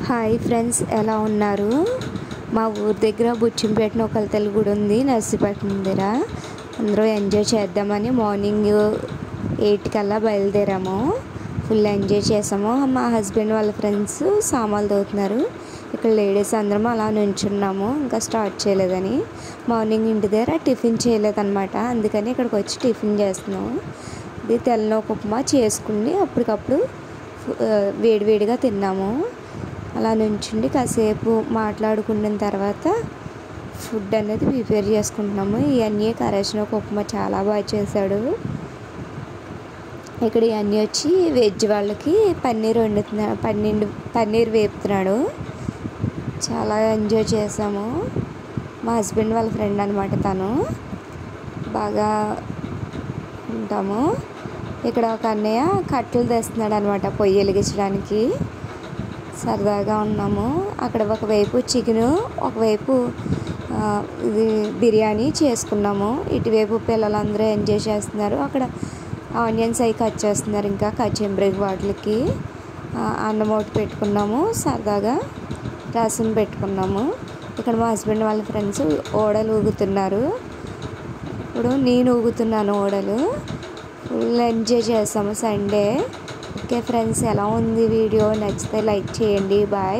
Hi friends, ఎలా ఉన్నారు? మా ఊరి దగ్గర బుచ్చింపేటన ఒక తల్లి గుడి ఉంది, నర్సీపట్నం దగ్గర. అందరూ ఎంజాయ్ చేద్దామని మార్నింగ్ 8 కల్లా బయలుదేరాము. ఫుల్ ఎంజాయ్ చేసాము. మా హస్బెండ్ వాళ్ళ ఫ్రెండ్స్ సామాన్లు తోగుతున్నారు. ఇక్కడ లేడీస్ అందరం అలా నుంచున్నాము, ఇంకా స్టార్ట్ చేయలేదని. మార్నింగ్ ఇంటి దగ్గర టిఫిన్ చేయలేదన్నమాట, అందుకని ఇక్కడికి వచ్చి టిఫిన్ చేస్తున్నాము. ఇది తెల్లనొక ఉప్మా చేసుకుని అప్పటికప్పుడు వేడివేడిగా తిన్నాము. అలా నుంచుండి కాసేపు మాట్లాడుకున్న తర్వాత ఫుడ్ అనేది ప్రిపేర్ చేసుకుంటున్నాము. ఇవన్నీ కరేసిన ఒక ఉప్మా చాలా బాగా చేశాడు. ఇక్కడ ఇవన్నీ వచ్చి వెజ్ వాళ్ళకి పన్నీర్ వండుతున్నాడు, పన్నీర్ వేపుతున్నాడు. చాలా ఎంజాయ్ చేసాము. మా హస్బెండ్ వాళ్ళ ఫ్రెండ్ అనమాట, తను బాగా ఉంటాము. ఇక్కడ ఒక అన్నయ్య కట్టెలు తెస్తున్నాడు అనమాట పొయ్యి వెలిగించడానికి. సరదాగా ఉన్నాము. అక్కడ ఒకవైపు చికెను, ఒకవైపు ఇది బిర్యానీ చేసుకున్నాము. ఇటువైపు పిల్లలందరూ ఎంజాయ్ చేస్తున్నారు. అక్కడ ఆనియన్స్ అవి కట్ చేస్తున్నారు, ఇంకా కచ్చెంబరికి వాటికి. అన్నం ఒకటి పెట్టుకున్నాము, సరదాగా రసం పెట్టుకున్నాము. ఇక్కడ మా హస్బెండ్ వాళ్ళ ఫ్రెండ్స్ ఓడలు ఊగుతున్నారు. ఇప్పుడు నేను ఊగుతున్నాను ఓడలు. ఫుల్ ఎంజాయ్ చేసాము సండే. ఓకే ఫ్రెండ్స్, ఎలా ఉంది వీడియో? నచ్చితే లైక్ చేయండి. బాయ్.